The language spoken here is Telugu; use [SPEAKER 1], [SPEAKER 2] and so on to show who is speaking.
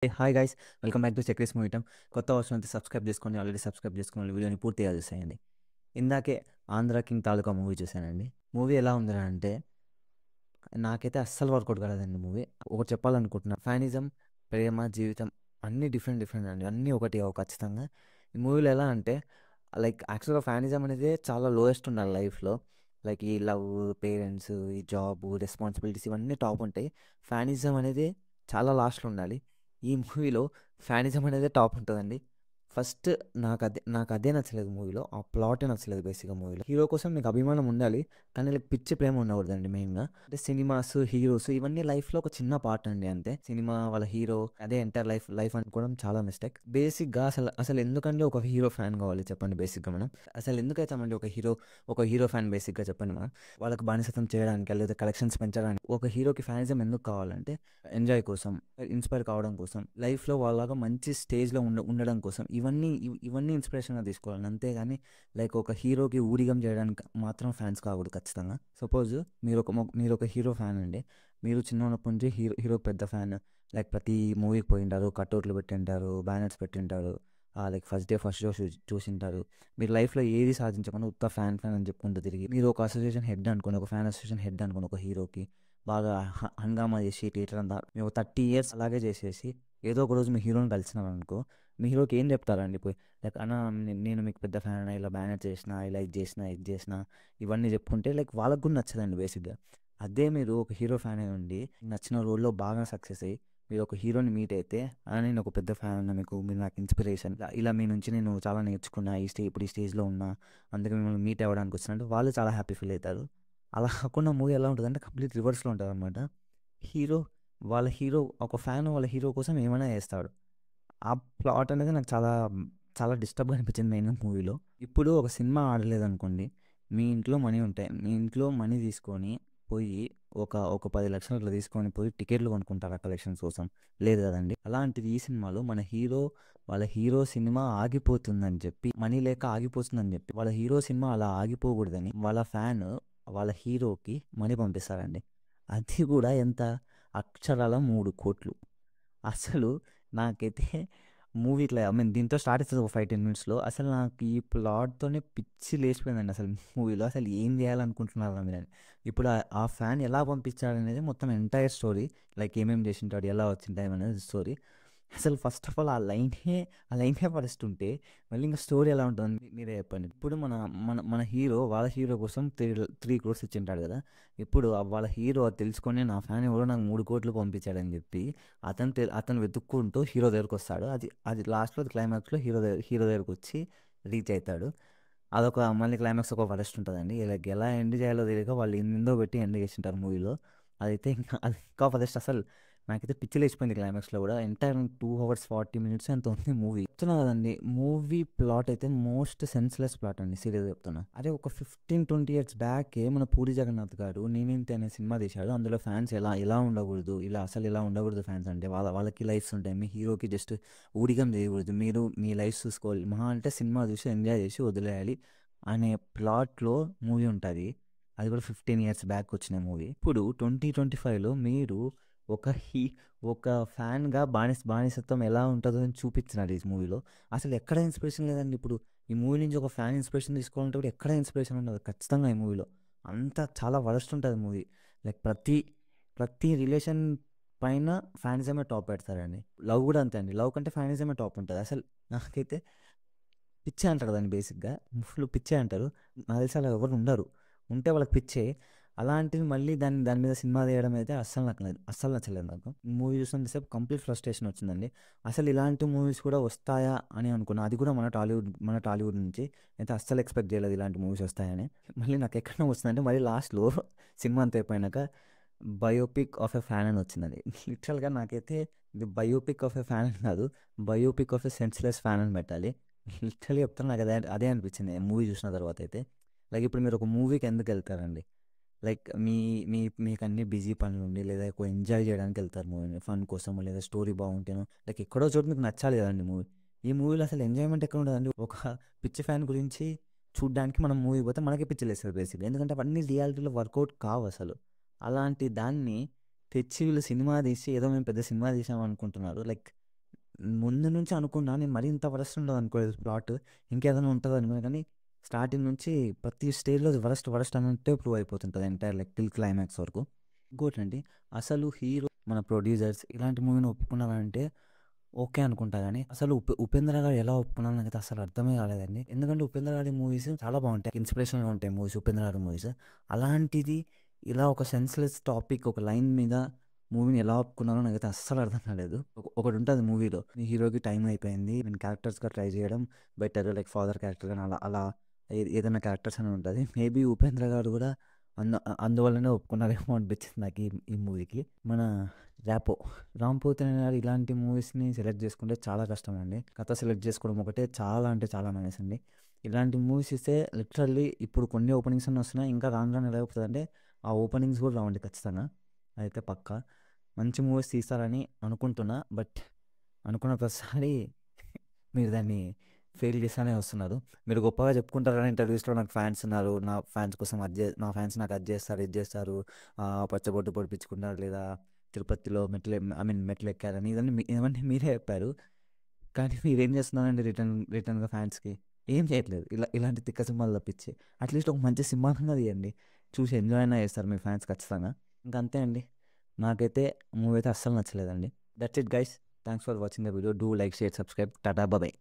[SPEAKER 1] Hi guys, welcome back to Chakri's movie time. కొత్త వర్షన్ అయితే సబ్స్క్రైబ్ చేసుకోండి. ఆల్రెడీ సబ్స్క్రైబ్ చేసుకుని వీడియోని పూర్తిగా చూసేయండి. ఇందాకే ఆంధ్ర కింగ్ తాలూకా మూవీ చూశానండి. మూవీ ఎలా ఉంది అంటే నాకైతే అస్సలు వర్కౌట్ కాలేదండి మూవీ. ఒకటి చెప్పాలనుకుంటున్నా, ఫ్యానిజం, ప్రేమ, జీవితం అన్నీ డిఫరెంట్ డిఫరెంట్ అండి. అన్నీ ఒకటి ఖచ్చితంగా. ఈ మూవీలో ఎలా అంటే యాక్చువల్గా ఫ్యానిజం అనేది చాలా లోయెస్ట్ ఉండాలి లైఫ్లో. ఈ లవ్, పేరెంట్స్, ఈ జాబ్, రెస్పాన్సిబిలిటీస్ ఇవన్నీ టాప్ ఉంటాయి. ఫ్యానిజం అనేది చాలా లాస్ట్లో ఉండాలి. ఈ మూవీలో ఫ్యానిజం అనేది టాప్ ఉంటుందండి. ఫస్ట్ నాకు అదే నచ్చలేదు మూవీలో. ఆ ప్లాటే నచ్చలేదు బేసిక్గా మూవీలో. హీరో కోసం నీకు అభిమానం ఉండాలి, కానీ పిచ్చి ప్రేమ ఉండకూడదండి మెయిన్గా. అంటే సినిమాస్, హీరోస్ ఇవన్నీ లైఫ్లో ఒక చిన్న పార్ట్ అండి అంతే. సినిమా వాళ్ళ హీరో అదే ఎంటైర్ లైఫ్ లైఫ్ అనుకోవడం చాలా మిస్టేక్. బేసిక్గా అసలు అసలు ఎందుకంటే ఒక హీరో ఫ్యాన్ కావాలి చెప్పండి. బేసిక్గా మనం అసలు ఎందుకైతామండి ఒక హీరో ఫ్యాన్? బేసిక్గా చెప్పండి. మనం వాళ్ళకి బానిసత్వం చేయడానికి లేదా కలెక్షన్స్ పెంచడానికి ఒక హీరోకి ఫ్యానిజం ఎందుకు కావాలంటే ఎంజాయ్ కోసం, ఇన్స్పైర్ కావడం కోసం, లైఫ్లో వాళ్ళగా మంచి స్టేజ్లో ఉండడం కోసం ఇవన్నీ ఇన్స్పిరేషన్గా తీసుకోవాలి. అంతేగాని ఒక హీరోకి ఊడిగం చేయడానికి మాత్రం ఫ్యాన్స్ కాకూడదు ఖచ్చితంగా. సపోజ్ మీరు ఒక హీరో ఫ్యాన్ అండి. మీరు చిన్నప్పటి నుంచి హీరో పెద్ద ఫ్యాన్. ప్రతి మూవీకి పోయింటారు, కట్అవుట్లు పెట్టింటారు, బ్యానర్స్ పెట్టింటారు, ఫస్ట్ డే ఫస్ట్ షో చూసింటారు. మీరు లైఫ్లో ఏది సాధించకుండా ఉత్త ఫ్యాన్ అని చెప్పుకుంటూ తిరిగి మీరు ఒక అసోసియేషన్ హెడ్ అనుకోండి, ఒక ఫ్యాన్ అసోసియేషన్ హెడ్ అనుకోండి, ఒక హీరోకి బాగా హంగామా చేసి థియేటర్ అంతా మేము 30 years అలాగే చేసేసి ఏదో ఒక రోజు మీ హీరోని కలిసినారు అనుకో, మీ హీరోకి ఏం చెప్తారండి పోయి? అన్న, నేను మీకు పెద్ద ఫ్యాన్, ఇలా బ్యానర్ చేసిన, ఇలా ఇది చేసిన ఇవన్నీ చెప్పుకుంటే వాళ్ళకు కూడా నచ్చదండి బేసిక్గా. అదే మీరు ఒక హీరో ఫ్యాన్ అయి ఉండి నచ్చిన రోల్లో బాగా సక్సెస్ అయ్యి మీరు ఒక హీరోని మీట్ అయితే, నేను ఒక పెద్ద ఫ్యాన్ అన్న, మీరు నాకు ఇన్స్పిరేషన్, ఇలా మీ నుంచి నేను చాలా నేర్చుకున్నా, ఇప్పుడు ఈ స్టేజ్లో ఉన్నా, అందుకే మిమ్మల్ని మీట్ అవ్వడానికి వచ్చినట్టు వాళ్ళు చాలా హ్యాపీ ఫీల్ అవుతారు. అలా కాకుండా మూవీ ఎలా ఉంటుందంటే కంప్లీట్ రివర్స్లో ఉంటుంది అనమాట. హీరో హీరో ఒక ఫ్యాన్ వాళ్ళ హీరో కోసం ఏమైనా చేస్తాడు. ఆ ప్లాట్ అనేది నాకు చాలా చాలా డిస్టర్బ్గా అనిపించింది మెయిన్ మూవీలో. ఇప్పుడు ఒక సినిమా ఆడలేదనుకోండి, మీ ఇంట్లో మనీ ఉంటాయి, మీ ఇంట్లో మనీ తీసుకొని పోయి ఒక 10 లక్షలు అట్లా తీసుకొని పోయి టికెట్లు కొనుక్కుంటారు ఆ కలెక్షన్స్ కోసం. లేదు కదండి. అలాంటిది ఈ సినిమాలో వాళ్ళ హీరో సినిమా ఆగిపోతుందని చెప్పి, మనీ లేక ఆగిపోతుందని చెప్పి, వాళ్ళ హీరో సినిమా అలా ఆగిపోకూడదని వాళ్ళ ఫ్యాన్ వాళ్ళ హీరోకి మనీ పంపిస్తారండి. అది కూడా ఎంత? అక్షరాల 3 కోట్లు. అసలు నాకైతే మూవీ ఇట్లా దీంతో స్టార్ట్ అవుతుంది ఒక 5-10 minutesలో. అసలు నాకు ఈ ప్లాట్తోనే పిచ్చి లేచిపోయిందండి. అసలు మూవీలో అసలు ఏం చేయాలనుకుంటున్నారు మీరు అని. ఇప్పుడు ఆ ఫ్యాన్ ఎలా పంపించాడనేది మొత్తం ఎంటైర్ స్టోరీ. ఏమేమి చేసింటాడు, ఎలా వచ్చింటాడు అనేది స్టోరీ. అసలు ఫస్ట్ ఆఫ్ ఆల్ ఆ లైన్హే పరుస్తుంటే మళ్ళీ ఇంకా స్టోరీ ఎలా ఉంటుంది మీరే చెప్పండి. ఇప్పుడు మన మన మన హీరో వాళ్ళ హీరో కోసం 3 crores ఇచ్చింటాడు కదా. ఇప్పుడు వాళ్ళ హీరో అది తెలుసుకొని నా ఫ్యాన్ ఎవరో నాకు 3 కోట్లు పంపించాడని చెప్పి అతను వెతుక్కుంటూ హీరో దగ్గరకు వస్తాడు. అది లాస్ట్లో క్లైమాక్స్లో హీరో దగ్గరకు వచ్చి రీచ్ అవుతాడు. మళ్ళీ క్లైమాక్స్ ఒక వరస్ట్ ఉంటుందండి. ఎలా ఎండ్ చేయాలో తెలియక వాళ్ళు ఎన్నో పెట్టి ఎండ్ చేసింటారు మూవీలో. అది ఇంకా వరస్ట్. అసలు నాకైతే పిచ్చి లేచిపోయింది క్లైమాక్స్లో కూడా. ఎంటైర్ 2 hours 40 minutes ఎంత ఉంది మూవీ. చెప్తున్నా కదండి, మూవీ ప్లాట్ అయితే మోస్ట్ సెన్స్లెస్ ప్లాట్ అండి. సీరియస్ చెప్తున్నా. అదే ఒక 15-20 years బ్యాకే మన పూరి జగన్నాథ్ గారు నేనేంటి అనే సినిమా తీశాడు. అందులో ఫ్యాన్స్ ఎలా ఉండకూడదు, ఇలా ఉండకూడదు ఫ్యాన్స్ అంటే. వాళ్ళకి లైఫ్స్ ఉంటాయి, మీ హీరోకి జస్ట్ ఊడిగం చేయకూడదు, మీరు మీ లైఫ్ చూసుకోవాలి, మహా అంటే సినిమా చూసి ఎంజాయ్ చేసి వదిలేయాలి అనే ప్లాట్లో మూవీ ఉంటుంది. అది కూడా 15 years బ్యాక్ వచ్చిన మూవీ. ఇప్పుడు 2025లో మీరు ఒక హీ ఒక ఫ్యాన్గా బానిసత్వం ఎలా ఉంటుందో అని చూపించినాడు ఈ మూవీలో. అసలు ఎక్కడ ఇన్స్పిరేషన్ లేదండి. ఇప్పుడు ఈ మూవీ నుంచి ఒక ఫ్యాన్ ఇన్స్పిరేషన్ తీసుకోవాలంటే కూడా ఎక్కడ ఇన్స్పిరేషన్ ఉండదు ఖచ్చితంగా ఈ మూవీలో. అంతా చాలా వరస్ట్ ఉంటుంది మూవీ. ప్రతి రిలేషన్ పైన ఫ్యానిజమే టాప్ పెడతారండి. లవ్ కూడా అంతే అండి. లవ్ కంటే ఫ్యానిజమే టాప్ ఉంటుంది. అసలు నాకైతే పిచ్చే అంటారు దాన్ని బేసిక్గా. ఫుల్ పిచ్చే అంటారు. నాకు తెలిసి అలా ఎవరు ఉండరు. ఉంటే వాళ్ళకి పిచ్చే. అలాంటివి మళ్ళీ దాని మీద సినిమా తీయడం అయితే అస్సలు నచ్చలేదు నాకు. మూవీ చూసినంతసేపు కంప్లీట్ ఫ్రస్ట్రేషన్ వచ్చిందండి. అసలు ఇలాంటి మూవీస్ కూడా వస్తాయా అని అనుకున్నా. అది కూడా మన టాలీవుడ్ నుంచి అయితే అస్సలు ఎక్స్పెక్ట్ చేయలేదు ఇలాంటి మూవీస్ వస్తాయని. మళ్ళీ నాకు ఎక్కడ వస్తుందంటే మళ్ళీ లాస్ట్లో సినిమా అంతా అయిపోయినాక బయోపిక్ ఆఫ్ ఎ ఫ్యాన్ అని వచ్చిందండి. లిటరల్గా నాకైతే ఇది బయోపిక్ ఆఫ్ ఎ ఫ్యాన్ అని కాదు, biopic of a senseless fan అని పెట్టాలి. లిటరల్లీ చెప్తాను, నాకు అదే అనిపించింది మూవీ చూసిన తర్వాత అయితే. ఇప్పుడు మీరు ఒక మూవీకి ఎందుకు వెళ్తారండి? మీ మీ మీకు అన్ని బిజీ పనులు ఉండి లేదా ఎక్కువ ఎంజాయ్ చేయడానికి వెళ్తారు మూవీని, ఫన్ కోసం లేదా స్టోరీ బాగుంటేనో ఎక్కడో చోటు మీకు నచ్చాలి కదండి మూవీ. ఈ మూవీలో అసలు ఎంజాయ్మెంట్ ఎక్కడ ఉండదండి. ఒక పిచ్చి ఫ్యాన్ గురించి చూడ్డానికి మనం మూవీ పోతే మనకే పిచ్చి లేస్తుంది బేసిక్గా. ఎందుకంటే అవన్నీ రియాలిటీలో వర్కౌట్ కావు అసలు. అలాంటి దాన్ని తెచ్చి వీళ్ళు సినిమా తీసి ఏదో మేము పెద్ద సినిమా తీసాం అనుకుంటున్నారు. ముందు నుంచి అనుకున్నా నేను మరీ ఇంత వరస్ట్ ఉండదు అనుకోలేదు ప్లాట్. ఇంకేదైనా ఉంటదో అనుకున్నా కానీ స్టార్టింగ్ నుంచి ప్రతి స్టేజ్‌లో వరస్ట్ అన్నట్టే ప్రూవ్ అయిపోతుంటది ఎంటైర్ లైక్ టిల్ క్లైమాక్స్ వరకు. ఇంకోటండి అసలు హీరో మన ప్రొడ్యూసర్స్ ఇలాంటి మూవీని ఒప్పుకున్నారంటే ఓకే అనుకుంటా గానీ, అసలు ఉపేంద్ర గారు ఎలా ఒప్పుకున్నారో నాకైతే అసలు అర్థమే కాలేదండి. ఎందుకంటే ఉపేంద్ర గారి మూవీస్ చాలా బావుంటాయి. ఇన్స్‌పిరేషనల్‌గా ఉంటాయి మూవీస్ ఉపేంద్ర గారి మూవీస్. అలాంటిది ఇలా ఒక సెన్స్‌లెస్ టాపిక్ ఒక లైన్ మీద మూవీని ఎలా ఒప్పుకున్నారో నాకైతే అస్సలు అర్థం కాలేదు. ఒకటుంటది మూవీలో హీరోకి టైం అయిపోయింది. నేను క్యారెక్టర్స్‌గా ట్రై చేయడం బెటర్ లైక్ ఫాదర్ క్యారెక్టర్ గాని అలా అలా ఏదైనా క్యారెక్టర్స్ అని ఉంటది. మేబీ ఉపేంద్ర గారు కూడా అందువల్లనే ఒప్పుకున్నారేమో అనిపించింది నాకు ఈ ఈ మూవీకి. మన ర్యాపో రామ్ పోతినేని గారు ఇలాంటి మూవీస్‌ని సెలెక్ట్ చేసుకుంటే చాలా కష్టం అండి. కథ సెలెక్ట్ చేసుకోవడం ఒకటే చాలా అంటే చాలా మైనస్ అండి. ఇలాంటి మూవీస్ ఇస్తే లిటరల్లీ ఇప్పుడు కొన్ని ఓపెనింగ్స్ అన్నీ వస్తున్నాయి. ఇంకా రాను రాను ఎలా అవుతదంటే ఆ ఓపెనింగ్స్ కూడా రావండి ఖచ్చితంగా. అదైతే పక్కా. మంచి మూవీస్ తీస్తారని అనుకుంటున్నా. బట్ అనుకున్న ప్రతిసారి మీరు దాన్ని ఫెయిల్ చేస్తూనే వస్తున్నారు. మీరు గొప్పగా చెప్పుకుంటారని ఇంటర్వ్యూస్‌లో నాకు ఫ్యాన్స్ ఉన్నారు. నా ఫ్యాన్స్ కోసం నా ఫ్యాన్స్ నాకు అది చేస్తారు, ఇది చేస్తారు. పచ్చబొట్టు పొడిపించుకున్నారు లేదా తిరుపతిలో మెట్లెక్కారని ఇవన్నీ మీరే చెప్పారు. కానీ మీరేం చేస్తున్నారండి రిటర్న్‌గా ఫ్యాన్స్‌కి? ఏం చేయట్లేదు. ఇలాంటి తిక్క సినిమాలు తప్పించి. అట్‌లీస్ట్ ఒక మంచి సినిమానన్నా తీయండి. చూసి ఎంజాయ్ అయినా చేస్తారు మీ ఫ్యాన్స్ ఖచ్చితంగా. ఇంక అంతే అండి. నాకైతే మూవీ అయితే అస్సలు నచ్చలేదండి. That's it guys. Thanks for watching the video. Do like, share, subscribe. Tata bye.